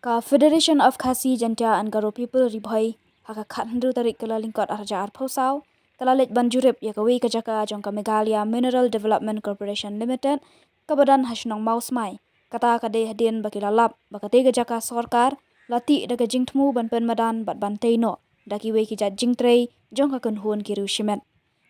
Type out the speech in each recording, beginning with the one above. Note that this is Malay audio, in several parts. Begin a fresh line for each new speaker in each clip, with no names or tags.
Ka Federation of Khasi Jantia and Garo People Ribhoi haka khatndu tarik kala lingkot arja arphosau kala let banjurip ya kawi ka jaka jong ka Meghalaya Mineral Development Corporation Limited kabadan hasnong mausmai kata kade hadin bakila lap bakate ga jaka sorkar lati daga jingtmu ban pen madan bat banteino daki we ki jat jingtrei jong ka kunhun kiru shimet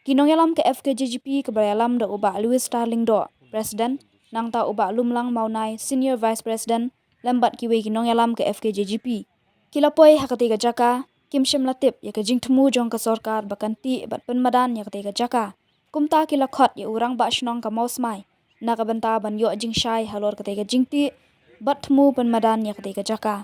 kinong yalam ke FKJGP ke bayalam da uba Louis Starling do president nang ta uba lumlang maunai senior vice president lambat kiwe kinong yalam ke FKJGP kilapoi hakati ga jaka kimshim latip ya ke jingtmu jong ka sorkar bakanti bat pen madan ya kate ga jaka kumta kilakot ya urang ba shnong ka mausmai na ka banta ban yo jingshai halor kate ga jingti bat tmu pen madan ya kate ga jaka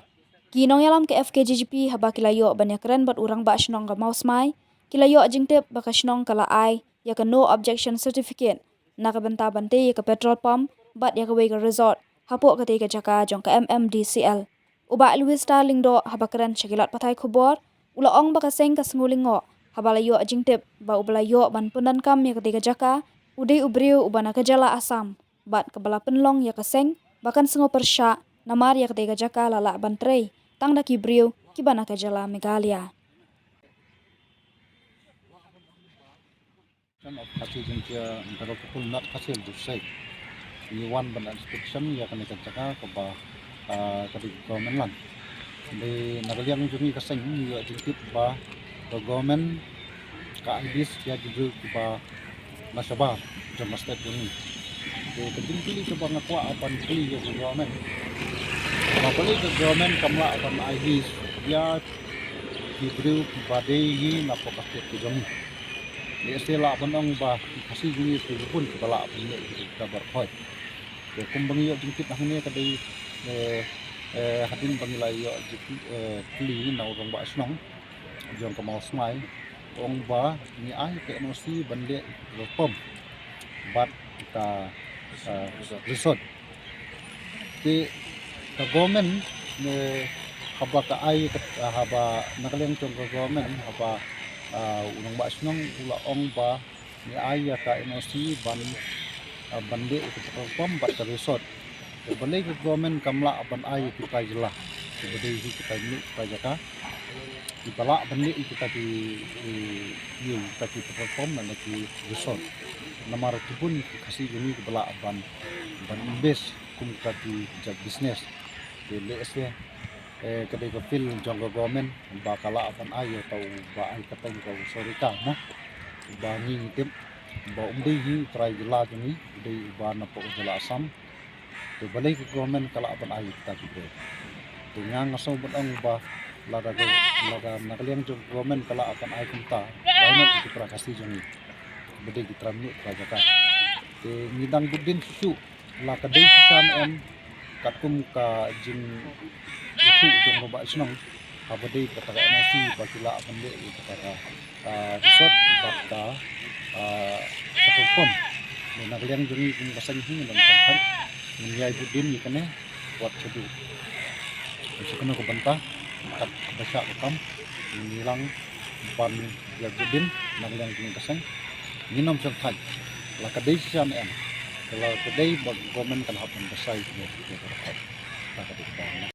kinong yalam ke FKJGP haba kilayo ban ya keren bat urang ba shnong ka mausmai kilayo jingtip baka shnong kala ai ya ka no objection certificate na ka banta bante ya ka petrol pump bat ya ka we ka resort hapok kate ga jaka jong ka MMDCL uba Louis Starling do haba keren shakilat patai khobor ula ong baka seng ka sngulingo haba layo jingtip ba ubalayo ban punan kam ya kate ga jaka udai ubriu ubana ka jala Asam bat ka bala penlong ya ka seng bakan sengo persya namar ya kate ga jaka lala bantrei tang da ki briu ki bana ka jala Meghalaya
of Khasi Jantia Garo People not Khasi Dusai ni one ban inspection ya kan jaka ka ba kadi government lan de nagaliang jumi kaseng ni ya jingkit ba government ka ibis ya jibru ba nasaba jama state jumi de kejingkili ka ba ngakwa apan kili ya government mapali ka government kamla apan ibis ya jibru ba de yi na pokaket jumi de stela banong ba kasi jumi pun kepala punya kita berkhoi de kumbang yo jingkit ahne kadai hadin pangilai yo kli na orang ba snong jong ka mau smai ong ba ni ai ke nosi bande pom bat kita resort de ka government ne haba ka ai haba nakaleng jong ka government haba unang ba snong ula ong ba ni ai ka nosi bande kita pom bat ka resort balai ke government kamla aban ai kita jelah sebagai kita ni kita jaka kita la balik kita di kita perform dan di resort namar pun kasih jumi ke bala aban invest kum kita di jag business di LSE kedai ke fil jangka government bakala aban ai atau ba ai kateng kau sorika nah ba ni tim ba umdei try jelah jumi di ba na po jela Asam to balai ke government kala apan ai kita juga dengan ngasau batang ba lada nakaliang jong government kala apan ai kita banyak itu prakasi jong bede kita ramni prajaka te ngidang budin susu la kadai sisan em katum ka jing itu jong roba snong abade kata nasi bakila apan de kata resort bakta perform nakaliang jong kasang hin dan kan menyai budin ikannya buat sedu sekarang ko banta kat basa kam nilang ban ya budin nang yang kasang minum santai la kadai sian em kalau kadai government kan hapan basai ni